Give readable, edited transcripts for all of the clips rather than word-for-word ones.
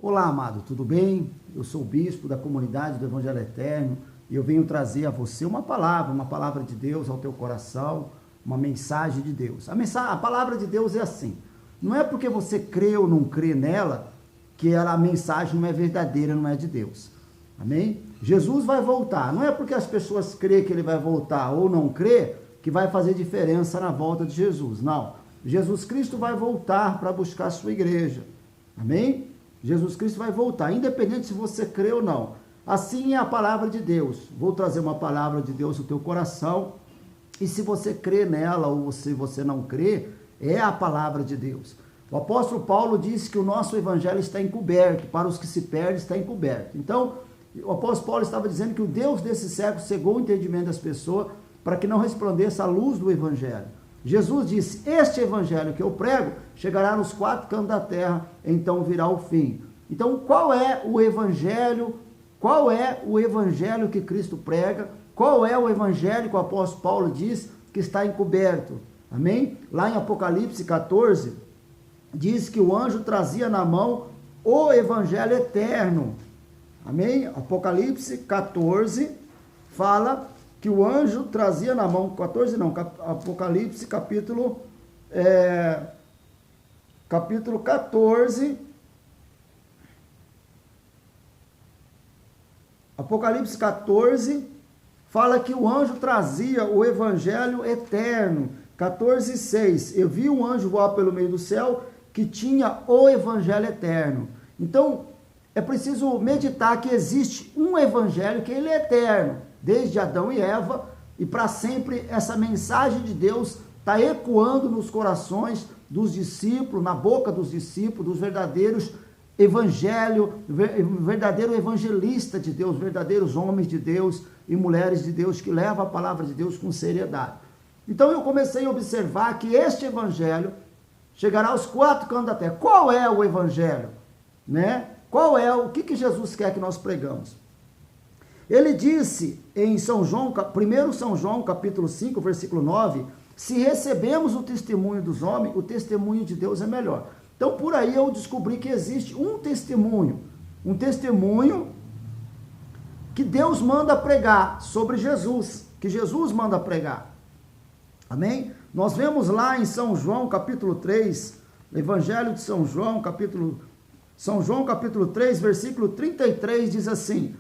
Olá, amado, tudo bem? Eu sou o bispo da comunidade do Evangelho Eterno e eu venho trazer a você uma palavra de Deus ao teu coração, uma mensagem de Deus. A palavra de Deus é assim, não é porque você crê ou não crê nela que a mensagem não é verdadeira, não é de Deus. Amém? Jesus vai voltar, não é porque as pessoas crêem que ele vai voltar ou não crê que vai fazer diferença na volta de Jesus, não. Jesus Cristo vai voltar para buscar a sua igreja. Amém? Jesus Cristo vai voltar, independente se você crê ou não. Assim é a palavra de Deus. Vou trazer uma palavra de Deus no teu coração, e se você crê nela ou se você não crê, é a palavra de Deus. O apóstolo Paulo disse que o nosso evangelho está encoberto, para os que se perdem está encoberto. Então, o apóstolo Paulo estava dizendo que o Deus desse século cegou o entendimento das pessoas para que não resplandeça a luz do evangelho. Jesus disse, este evangelho que eu prego chegará nos quatro cantos da terra, então virá o fim. Então, qual é o evangelho? Qual é o evangelho que Cristo prega? Qual é o evangelho que o apóstolo Paulo diz que está encoberto? Amém? Lá em Apocalipse 14, diz que o anjo trazia na mão o evangelho eterno. Amém? Apocalipse 14 fala que o anjo trazia na mão, 14 não, Apocalipse capítulo 14, Apocalipse 14, fala que o anjo trazia o evangelho eterno, 14:6, eu vi um anjo voar pelo meio do céu, que tinha o evangelho eterno. Então, é preciso meditar que existe um evangelho que ele é eterno, desde Adão e Eva, e para sempre essa mensagem de Deus está ecoando nos corações dos discípulos, na boca dos discípulos, dos verdadeiros verdadeiro evangelista de Deus, verdadeiros homens de Deus e mulheres de Deus que levam a palavra de Deus com seriedade. Então eu comecei a observar que este evangelho chegará aos quatro cantos da terra. Qual é o evangelho? Né? O que Jesus quer que nós pregamos? Ele disse em 1 São João, capítulo 5, versículo 9, se recebemos o testemunho dos homens, o testemunho de Deus é melhor. Então, por aí eu descobri que existe um testemunho que Deus manda pregar sobre Jesus, que Jesus manda pregar. Amém? Nós vemos lá em São João, capítulo 3, Evangelho de São João, capítulo 3, versículo 33, diz assim,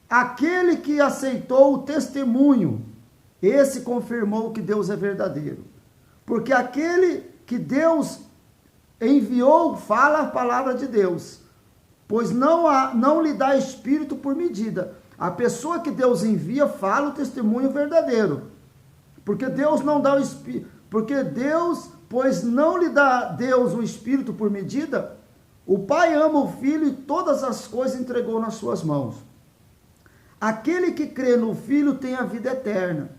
aquele que aceitou o testemunho, esse confirmou que Deus é verdadeiro. Porque aquele que Deus enviou fala a palavra de Deus, pois não lhe dá espírito por medida. A pessoa que Deus envia fala o testemunho verdadeiro. Porque Deus não dá o espírito, pois não lhe dá Deus o espírito por medida, o Pai ama o Filho e todas as coisas entregou nas suas mãos. Aquele que crê no Filho tem a vida eterna,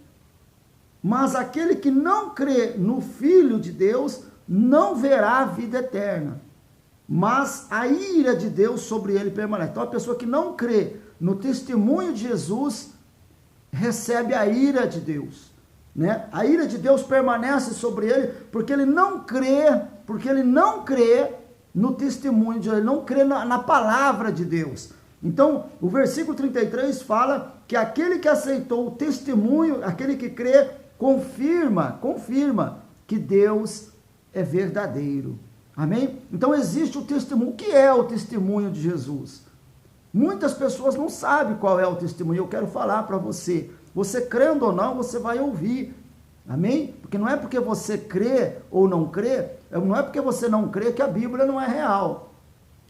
mas aquele que não crê no Filho de Deus não verá a vida eterna, mas a ira de Deus sobre ele permanece. Então a pessoa que não crê no testemunho de Jesus recebe a ira de Deus, né? A ira de Deus permanece sobre ele porque ele não crê no testemunho de Deus, ele não crê na palavra de Deus. Então, o versículo 33 fala que aquele que aceitou o testemunho, aquele que crê, confirma que Deus é verdadeiro. Amém? Então, existe o testemunho. O que é o testemunho de Jesus? Muitas pessoas não sabem qual é o testemunho. Eu quero falar para você. Você crendo ou não, você vai ouvir. Amém? Porque não é porque você crê ou não crê, não é porque você não crê que a Bíblia não é real.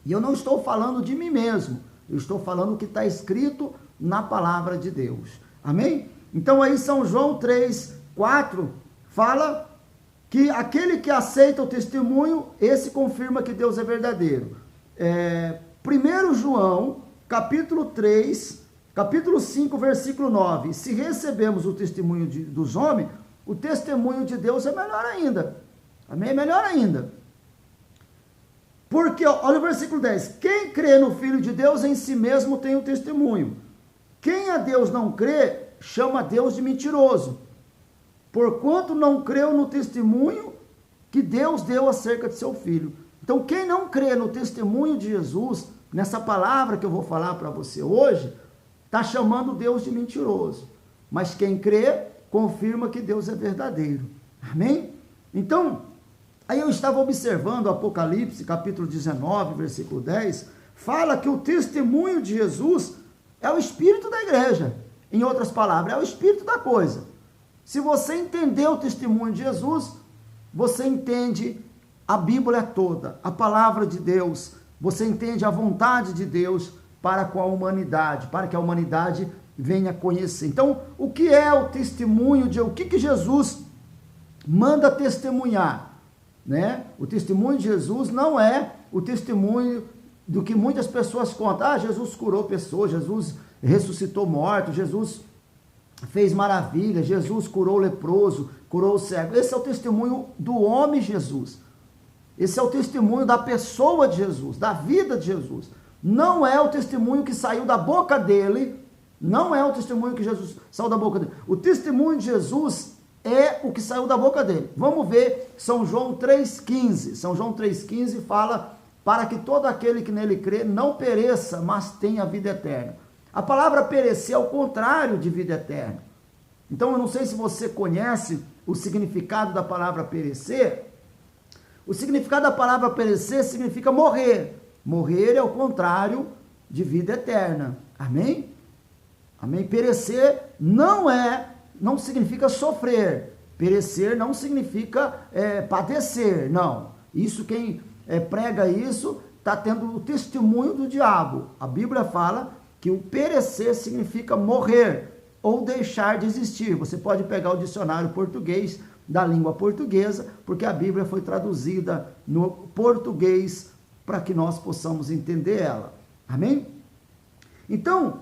E eu não estou falando de mim mesmo. Eu estou falando o que está escrito na palavra de Deus. Amém? Então aí São João 3, 4 fala que aquele que aceita o testemunho, esse confirma que Deus é verdadeiro. 1 João, capítulo 5, versículo 9. Se recebemos o testemunho dos homens, o testemunho de Deus é melhor ainda. Amém? É melhor ainda. Porque, olha o versículo 10, quem crê no Filho de Deus em si mesmo tem o testemunho. Quem a Deus não crê, chama Deus de mentiroso, porquanto não creu no testemunho que Deus deu acerca de seu Filho. Então, quem não crê no testemunho de Jesus, nessa palavra que eu vou falar para você hoje, está chamando Deus de mentiroso. Mas quem crê, confirma que Deus é verdadeiro. Amém? Então, aí eu estava observando o Apocalipse, capítulo 19, versículo 10, fala que o testemunho de Jesus é o espírito da igreja. Em outras palavras, é o espírito da coisa. Se você entender o testemunho de Jesus, você entende a Bíblia toda, a palavra de Deus, você entende a vontade de Deus para com a humanidade, para que a humanidade venha conhecer. Então, o que é o testemunho de... O que Jesus manda testemunhar? Né? O testemunho de Jesus não é o testemunho do que muitas pessoas contam. Ah, Jesus curou pessoas, Jesus ressuscitou mortos, Jesus fez maravilhas, Jesus curou o leproso, curou o cego. Esse é o testemunho do homem Jesus. Esse é o testemunho da pessoa de Jesus, da vida de Jesus. Não é o testemunho que saiu da boca dele, não é o testemunho que Jesus saiu da boca dele. O testemunho de Jesus é o que saiu da boca dele. Vamos ver São João 3,15. São João 3,15 fala, para que todo aquele que nele crê não pereça, mas tenha vida eterna. A palavra perecer é o contrário de vida eterna. Então, eu não sei se você conhece o significado da palavra perecer. O significado da palavra perecer significa morrer. Morrer é o contrário de vida eterna. Amém? Amém? Perecer não significa sofrer. Perecer não significa padecer. Não. Isso quem prega isso está tendo o testemunho do diabo. A Bíblia fala que o perecer significa morrer ou deixar de existir. Você pode pegar o dicionário português da língua portuguesa, porque a Bíblia foi traduzida no português para que nós possamos entender ela. Amém? Então,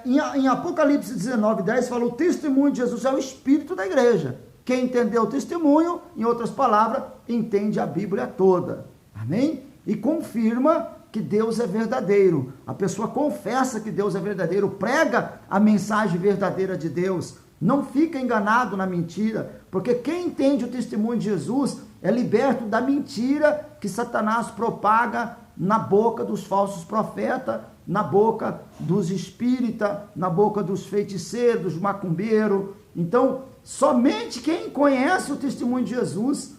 em Apocalipse 19:10 fala, o testemunho de Jesus é o espírito da igreja. Quem entendeu o testemunho, em outras palavras, entende a Bíblia toda. Amém? E confirma que Deus é verdadeiro. A pessoa confessa que Deus é verdadeiro, prega a mensagem verdadeira de Deus. Não fica enganado na mentira, porque quem entende o testemunho de Jesus é liberto da mentira que Satanás propaga na boca dos falsos profetas, na boca dos espíritas, na boca dos feiticeiros, dos macumbeiros. Então, somente quem conhece o testemunho de Jesus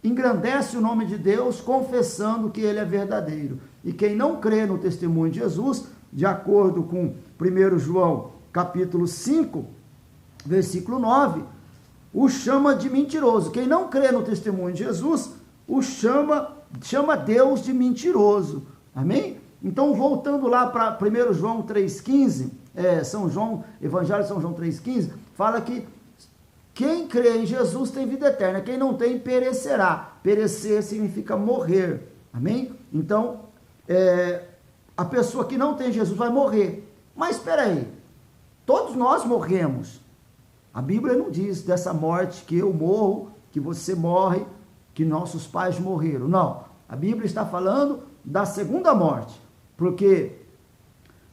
engrandece o nome de Deus, confessando que ele é verdadeiro. E quem não crê no testemunho de Jesus, de acordo com 1 João capítulo 5, versículo 9, o chama de mentiroso. Quem não crê no testemunho de Jesus, o chama Deus de mentiroso. Amém? Então, voltando lá para 1 João 3,15, Evangelho de São João 3,15, fala que quem crê em Jesus tem vida eterna, quem não tem perecerá. Perecer significa morrer. Amém? Então, a pessoa que não tem Jesus vai morrer. Mas espera aí, todos nós morremos. A Bíblia não diz dessa morte que eu morro, que você morre, que nossos pais morreram. Não, a Bíblia está falando da segunda morte, porque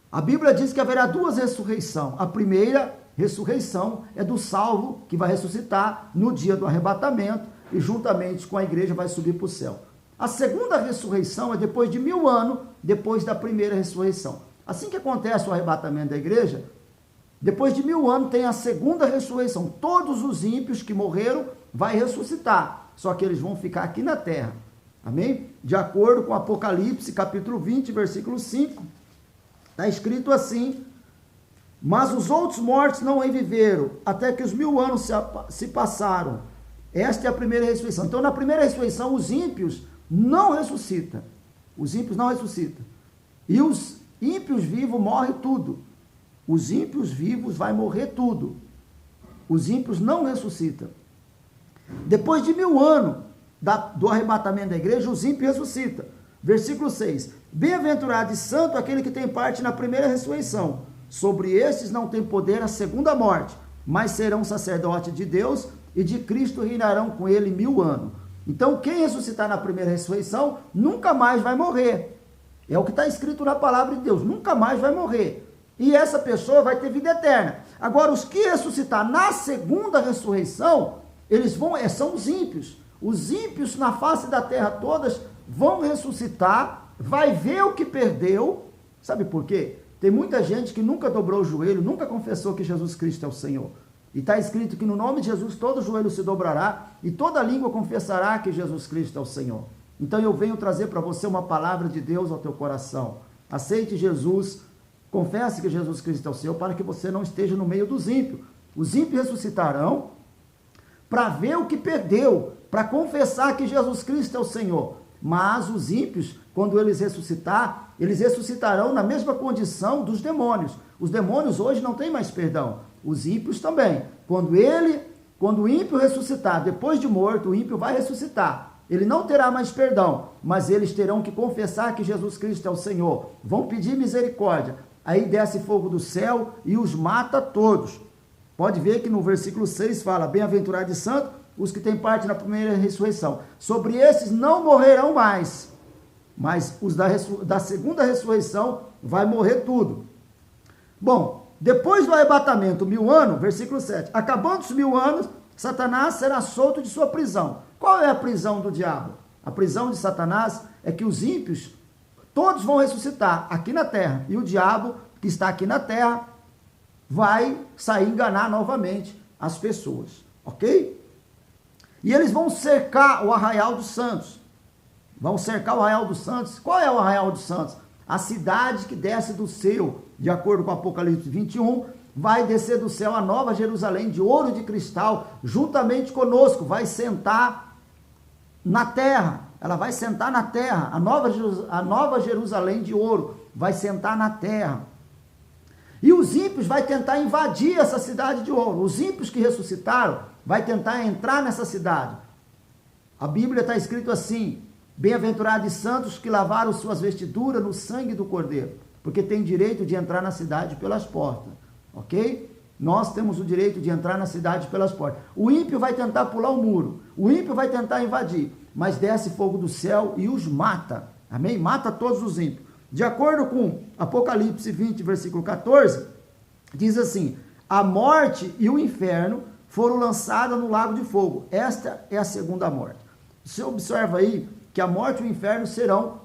a Bíblia diz que haverá duas ressurreições. A primeira ressurreição é do salvo, que vai ressuscitar no dia do arrebatamento e juntamente com a igreja vai subir para o céu. A segunda ressurreição é depois de 1000 anos, depois da primeira ressurreição. Assim que acontece o arrebatamento da igreja, depois de 1000 anos tem a segunda ressurreição. Todos os ímpios que morreram vai ressuscitar, só que eles vão ficar aqui na terra. Amém? De acordo com Apocalipse, capítulo 20, versículo 5, está escrito assim: mas os outros mortos não reviveram, até que os 1000 anos se passaram. Esta é a primeira ressurreição. Então, na primeira ressurreição, os ímpios não ressuscitam. Os ímpios não ressuscitam. E os ímpios vivos morrem tudo. Os ímpios vivos vai morrer tudo. Os ímpios não ressuscitam. Depois de 1000 anos do arrebatamento da igreja, os ímpios ressuscitam. Versículo 6. Bem-aventurado e santo aquele que tem parte na primeira ressurreição. Sobre estes não tem poder a segunda morte, mas serão sacerdotes de Deus e de Cristo reinarão com ele 1000 anos. Então, quem ressuscitar na primeira ressurreição, nunca mais vai morrer. É o que está escrito na palavra de Deus, nunca mais vai morrer. E essa pessoa vai ter vida eterna. Agora, os que ressuscitar na segunda ressurreição, eles são os ímpios. Os ímpios na face da terra todas vão ressuscitar vai ver o que perdeu. Sabe por quê? Tem muita gente que nunca dobrou o joelho, nunca confessou que Jesus Cristo é o Senhor. E está escrito que no nome de Jesus todo joelho se dobrará e toda língua confessará que Jesus Cristo é o Senhor. Então eu venho trazer para você uma palavra de Deus ao teu coração. Aceite Jesus, confesse que Jesus Cristo é o Senhor, para que você não esteja no meio dos ímpios. Os ímpios ressuscitarão para ver o que perdeu, para confessar que Jesus Cristo é o Senhor. Mas os ímpios, quando eles ressuscitarão na mesma condição dos demônios. Os demônios hoje não têm mais perdão. Os ímpios também. Quando o ímpio ressuscitar, depois de morto, o ímpio vai ressuscitar. Ele não terá mais perdão, mas eles terão que confessar que Jesus Cristo é o Senhor. Vão pedir misericórdia. Aí desce fogo do céu e os mata todos. Pode ver que no versículo 6 fala, bem-aventurado e santo, os que têm parte na primeira ressurreição. Sobre esses não morrerão mais, mas os da segunda ressurreição vai morrer tudo. Bom, depois do arrebatamento, 1000 anos, versículo 7, acabando os 1000 anos, Satanás será solto de sua prisão. Qual é a prisão do diabo? A prisão de Satanás é que os ímpios, todos vão ressuscitar aqui na terra, e o diabo que está aqui na terra vai sair enganar novamente as pessoas, ok? E eles vão cercar o Arraial dos Santos. Vão cercar o Arraial dos Santos. Qual é o Arraial dos Santos? A cidade que desce do céu, de acordo com Apocalipse 21, vai descer do céu a nova Jerusalém de ouro e de cristal, juntamente conosco, vai sentar na terra. Ela vai sentar na terra. A nova Jerusalém de ouro vai sentar na terra. E os ímpios vai tentar invadir essa cidade de ouro. Os ímpios que ressuscitaram vai tentar entrar nessa cidade. A Bíblia está escrito assim, bem-aventurados e santos que lavaram suas vestiduras no sangue do Cordeiro, porque tem direito de entrar na cidade pelas portas, ok? Nós temos o direito de entrar na cidade pelas portas. O ímpio vai tentar pular o muro, o ímpio vai tentar invadir, mas desce fogo do céu e os mata, amém? Mata todos os ímpios. De acordo com Apocalipse 20, versículo 14, diz assim, a morte e o inferno foram lançados no lago de fogo. Esta é a segunda morte. Você observa aí que a morte e o inferno serão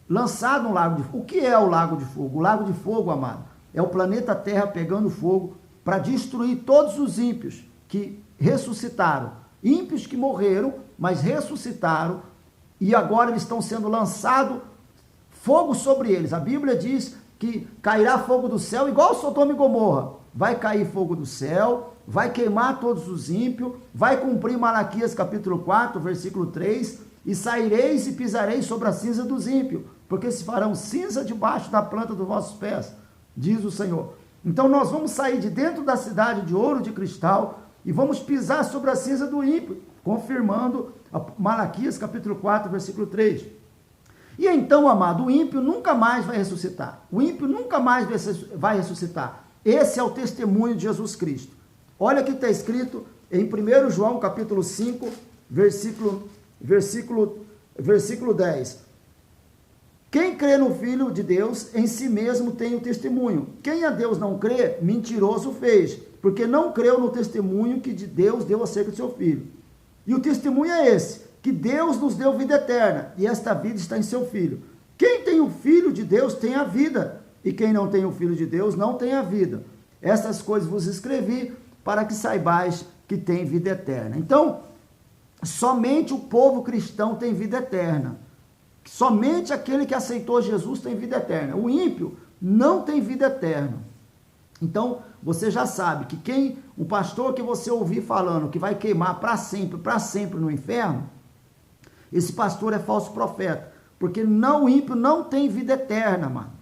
lançados no lago de fogo. O que é o lago de fogo? O lago de fogo, amado, é o planeta Terra pegando fogo para destruir todos os ímpios que ressuscitaram. Ímpios que morreram, mas ressuscitaram, e agora eles estão sendo lançados fogo sobre eles. A Bíblia diz que cairá fogo do céu, igual Sodoma e Gomorra. Vai cair fogo do céu, vai queimar todos os ímpios, vai cumprir Malaquias capítulo 4, versículo 3, e saireis e pisareis sobre a cinza dos ímpios, porque se farão cinza debaixo da planta dos vossos pés, diz o Senhor. Então nós vamos sair de dentro da cidade de ouro de cristal e vamos pisar sobre a cinza do ímpio, confirmando Malaquias capítulo 4, versículo 3. E então, amado, o ímpio nunca mais vai ressuscitar. O ímpio nunca mais vai ressuscitar. Esse é o testemunho de Jesus Cristo. Olha o que está escrito em 1 João capítulo 5, versículo 10. Quem crê no Filho de Deus, em si mesmo tem o testemunho. Quem a Deus não crê, mentiroso fez, porque não creu no testemunho que de Deus deu acerca do seu Filho. E o testemunho é esse, que Deus nos deu vida eterna, e esta vida está em seu Filho. Quem tem o Filho de Deus tem a vida, e quem não tem o Filho de Deus não tem a vida. Essas coisas vos escrevi, para que saibais que tem vida eterna. Então, somente o povo cristão tem vida eterna. Somente aquele que aceitou Jesus tem vida eterna. O ímpio não tem vida eterna. Então, você já sabe que o pastor que você ouvir falando que vai queimar para sempre no inferno, esse pastor é falso profeta, porque o ímpio não tem vida eterna, mano.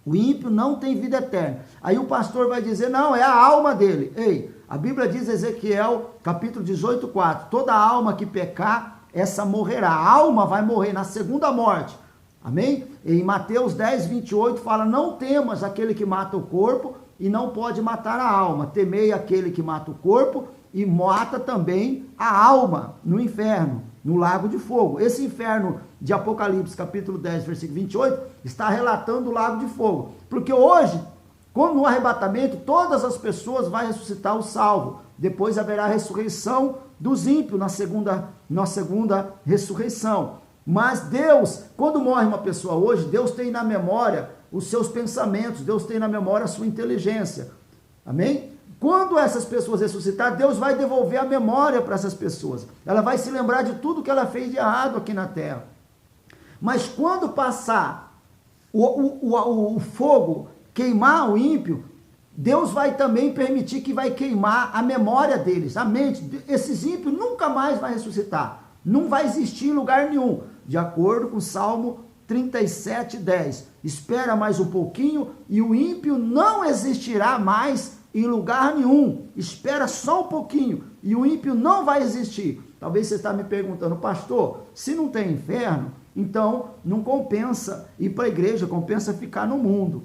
O ímpio não tem vida eterna. Aí o pastor vai dizer, não, é a alma dele. Ei, a Bíblia diz, Ezequiel, capítulo 18, 4, toda alma que pecar, essa morrerá. A alma vai morrer na segunda morte. Amém? Em Mateus 10, 28, fala, não temas aquele que mata o corpo e não pode matar a alma. Temei aquele que mata o corpo e mata também a alma no inferno, no lago de fogo. Esse inferno de Apocalipse, capítulo 10, versículo 28, está relatando o lago de fogo. Porque hoje, como no arrebatamento, todas as pessoas vão ressuscitar o salvo. Depois haverá a ressurreição dos ímpios na segunda ressurreição. Mas Deus, quando morre uma pessoa hoje, Deus tem na memória os seus pensamentos, Deus tem na memória a sua inteligência. Amém? Quando essas pessoas ressuscitar, Deus vai devolver a memória para essas pessoas. Ela vai se lembrar de tudo que ela fez de errado aqui na terra. Mas quando passar o fogo, queimar o ímpio, Deus vai também permitir que vai queimar a memória deles, a mente. Esses ímpios nunca mais vai ressuscitar. Não vai existir em lugar nenhum. De acordo com o Salmo 37:10. Espera mais um pouquinho e o ímpio não existirá mais em lugar nenhum. Espera só um pouquinho e o ímpio não vai existir. Talvez você está me perguntando, pastor, se não tem inferno, então não compensa ir para a igreja, compensa ficar no mundo.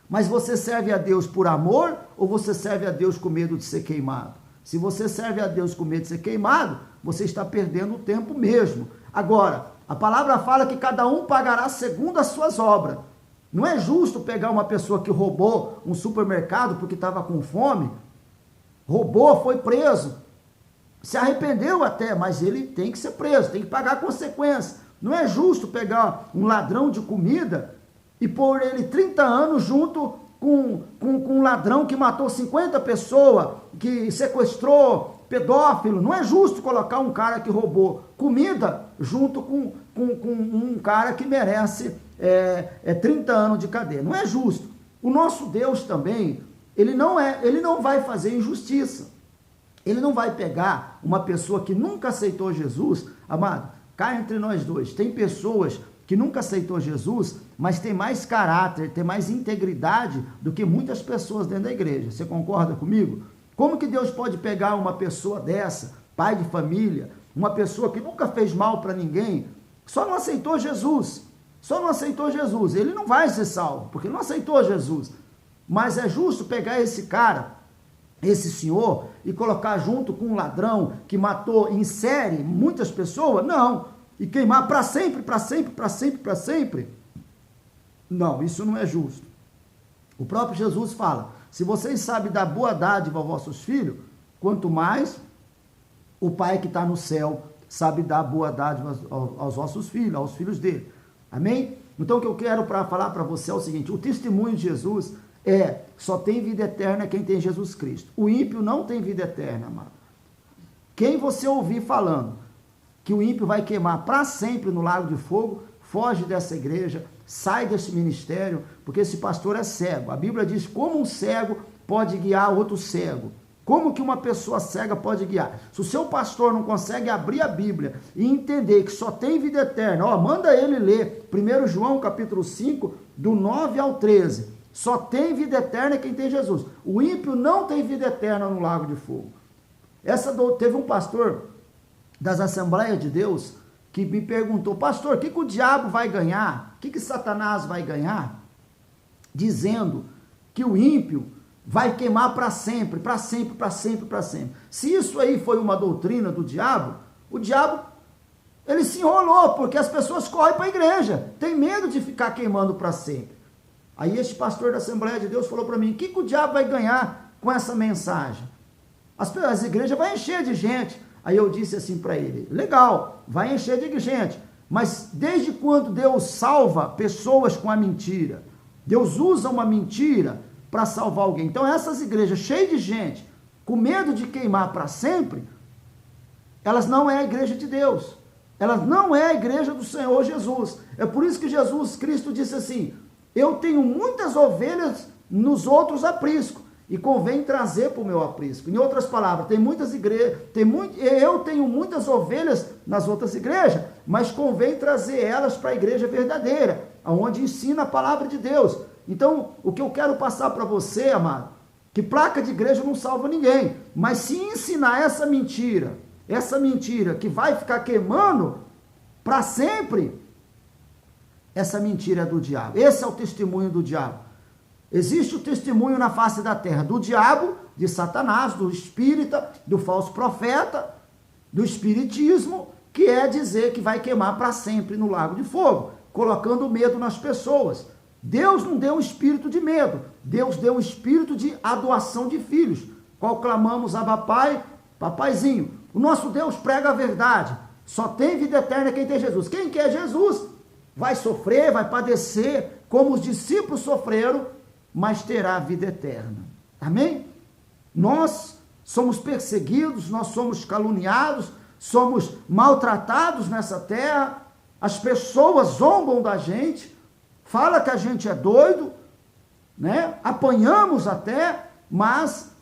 Mas você serve a Deus por amor ou você serve a Deus com medo de ser queimado? Se você serve a Deus com medo de ser queimado, você está perdendo o tempo mesmo. Agora, a palavra fala que cada um pagará segundo as suas obras. Não é justo pegar uma pessoa que roubou um supermercado porque estava com fome, roubou, foi preso, se arrependeu até, mas ele tem que ser preso, tem que pagar a consequência. Não é justo pegar um ladrão de comida e pôr ele 30 anos junto com um ladrão que matou 50 pessoas, que sequestrou, pedófilo. Não é justo colocar um cara que roubou comida junto com um cara que merece 30 anos de cadeia. Não é justo. O nosso Deus também, ele não vai fazer injustiça. Ele não vai pegar uma pessoa que nunca aceitou Jesus, amado, cá entre nós dois, tem pessoas que nunca aceitou Jesus, mas tem mais caráter, tem mais integridade do que muitas pessoas dentro da igreja. Você concorda comigo? Como que Deus pode pegar uma pessoa dessa, pai de família, uma pessoa que nunca fez mal para ninguém, só não aceitou Jesus, ele não vai ser salvo, porque não aceitou Jesus. Mas é justo pegar esse cara, esse senhor, e colocar junto com um ladrão que matou em série muitas pessoas? Não. E queimar para sempre, para sempre, para sempre, para sempre? Não, isso não é justo. O próprio Jesus fala, se vocês sabem dar boa dádiva aos vossos filhos, quanto mais o Pai que está no céu sabe dar boa dádiva aos vossos filhos, aos filhos dele. Amém? Então o que eu quero falar para você é o seguinte, o testemunho de Jesus só tem vida eterna quem tem Jesus Cristo. O ímpio não tem vida eterna, amado. Quem você ouvir falando que o ímpio vai queimar para sempre no lago de fogo, foge dessa igreja, sai desse ministério, porque esse pastor é cego. A Bíblia diz como um cego pode guiar outro cego. Como que uma pessoa cega pode guiar? Se o seu pastor não consegue abrir a Bíblia e entender que só tem vida eterna, manda ele ler 1 João capítulo 5, do 9 ao 13. Só tem vida eterna quem tem Jesus. O ímpio não tem vida eterna no lago de fogo. Teve um pastor das Assembleias de Deus que me perguntou, pastor, o que o diabo vai ganhar? O que Satanás vai ganhar? Dizendo que o ímpio vai queimar para sempre, para sempre, para sempre, para sempre. Se isso aí foi uma doutrina do diabo, o diabo, ele se enrolou, porque as pessoas correm para a igreja, tem medo de ficar queimando para sempre. Aí este pastor da Assembleia de Deus falou para mim, o que o diabo vai ganhar com essa mensagem? As igrejas vão encher de gente. Aí eu disse assim para ele, legal, vai encher de gente, mas desde quando Deus salva pessoas com a mentira? Deus usa uma mentira para salvar alguém. Então essas igrejas cheias de gente, com medo de queimar para sempre, elas não é a igreja de Deus. Elas não é a igreja do Senhor Jesus. É por isso que Jesus Cristo disse assim, eu tenho muitas ovelhas nos outros apriscos, e convém trazer para o meu aprisco. Em outras palavras, tem muitas igrejas, eu tenho muitas ovelhas nas outras igrejas, mas convém trazer elas para a igreja verdadeira, onde ensina a palavra de Deus. Então, o que eu quero passar para você, amado, que placa de igreja não salva ninguém, mas se ensinar essa mentira que vai ficar queimando para sempre, essa mentira é do diabo. Esse é o testemunho do diabo. Existe o testemunho na face da terra do diabo, de Satanás, do espírita, do falso profeta, do espiritismo, que é dizer que vai queimar para sempre no lago de fogo, colocando medo nas pessoas. Deus não deu um espírito de medo, Deus deu um espírito de adoção de filhos, qual clamamos, Abba Pai, papaizinho. O nosso Deus prega a verdade. Só tem vida eterna quem tem Jesus. Quem quer Jesus vai sofrer, vai padecer, como os discípulos sofreram, mas terá vida eterna. Amém? Nós somos perseguidos, nós somos caluniados, somos maltratados nessa terra, as pessoas zombam da gente, falam que a gente é doido, né? Apanhamos até, mas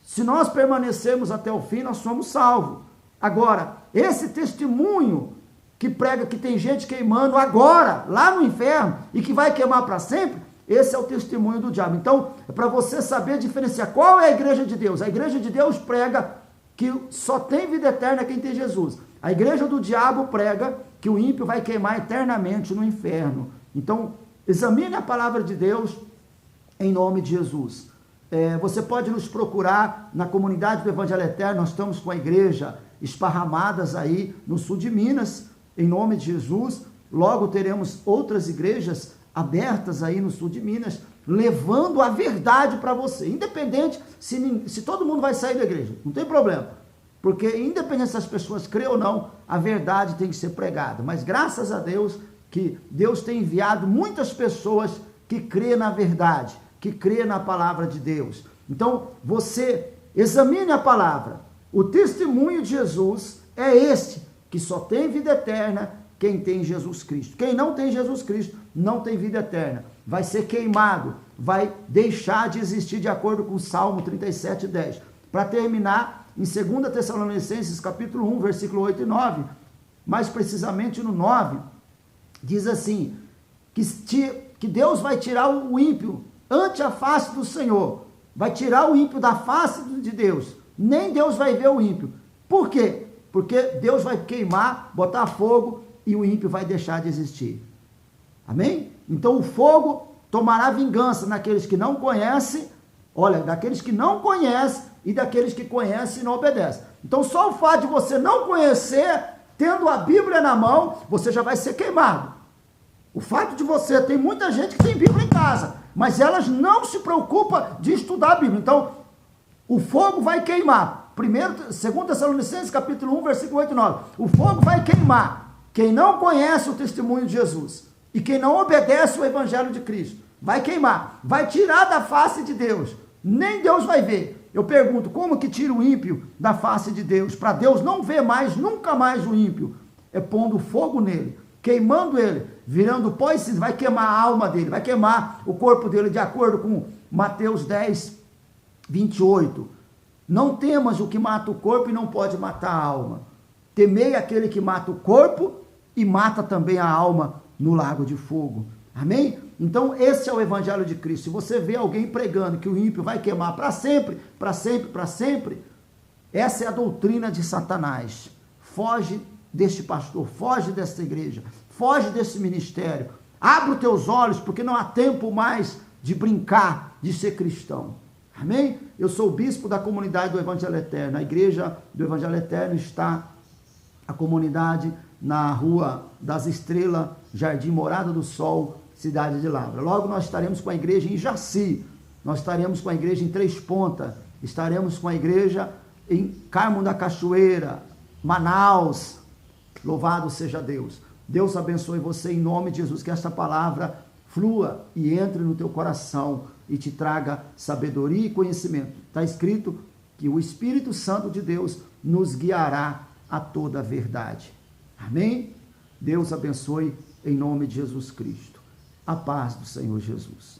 se nós permanecermos até o fim, nós somos salvos. Agora, esse testemunho que prega que tem gente queimando agora, lá no inferno, e que vai queimar para sempre, esse é o testemunho do diabo. Então, é para você saber diferenciar qual é a igreja de Deus. A igreja de Deus prega que só tem vida eterna quem tem Jesus. A igreja do diabo prega que o ímpio vai queimar eternamente no inferno. Então, examine a palavra de Deus em nome de Jesus. Você pode nos procurar na comunidade do Evangelho Eterno. Nós estamos com a igreja esparramadas aí no sul de Minas, em nome de Jesus. Logo teremos outras igrejas abertas aí no sul de Minas, levando a verdade para você, independente se todo mundo vai sair da igreja, não tem problema, porque independente se as pessoas creem ou não, a verdade tem que ser pregada. Mas graças a Deus que Deus tem enviado muitas pessoas que crêem na verdade, que crêem na palavra de Deus. Então você examine a palavra. O testemunho de Jesus é este, que só tem vida eterna quem tem Jesus Cristo. Quem não tem Jesus Cristo não tem vida eterna. Vai ser queimado, vai deixar de existir, de acordo com o Salmo 37:10. Para terminar, em 2 Tessalonicenses capítulo 1, versículo 8 e 9, mais precisamente no 9, diz assim, que Deus vai tirar o ímpio ante a face do Senhor, vai tirar o ímpio da face de Deus, nem Deus vai ver o ímpio. Por quê? Porque Deus vai queimar, botar fogo, e o ímpio vai deixar de existir. Amém? Então o fogo tomará vingança naqueles que não conhecem, olha, daqueles que não conhecem e daqueles que conhecem e não obedecem. Então só o fato de você não conhecer, tendo a Bíblia na mão, você já vai ser queimado. O fato de você, tem muita gente que tem Bíblia em casa, mas não se preocupam de estudar a Bíblia. Então, o fogo vai queimar. 2 Tessalonicenses capítulo 1, versículo 8 e 9. O fogo vai queimar quem não conhece o testemunho de Jesus e quem não obedece o evangelho de Cristo. Vai queimar, vai tirar da face de Deus. Nem Deus vai ver. Eu pergunto, como que tira o ímpio da face de Deus? Para Deus não ver mais, nunca mais o ímpio. É pondo fogo nele, queimando ele, virando pó e cinza. Vai queimar a alma dele, vai queimar o corpo dele, de acordo com Mateus 10, 28. Não temas o que mata o corpo e não pode matar a alma. Temei aquele que mata o corpo e mata também a alma no lago de fogo. Amém? Então esse é o evangelho de Cristo. Se você vê alguém pregando que o ímpio vai queimar para sempre, para sempre, para sempre, essa é a doutrina de Satanás. Foge deste pastor, foge desta igreja, foge desse ministério. Abre os teus olhos, porque não há tempo mais de brincar, de ser cristão. Amém? Eu sou o bispo da comunidade do Evangelho Eterno. A igreja do Evangelho Eterno está, a comunidade, na Rua das Estrelas, Jardim Morada do Sol, cidade de Lavra. Logo nós estaremos com a igreja em Jaci, nós estaremos com a igreja em Três Pontas, estaremos com a igreja em Carmo da Cachoeira, Manaus. Louvado seja Deus. Deus abençoe você em nome de Jesus, que esta palavra flua e entre no teu coração e te traga sabedoria e conhecimento. Está escrito que o Espírito Santo de Deus nos guiará a toda a verdade. Amém? Deus abençoe em nome de Jesus Cristo. A paz do Senhor Jesus.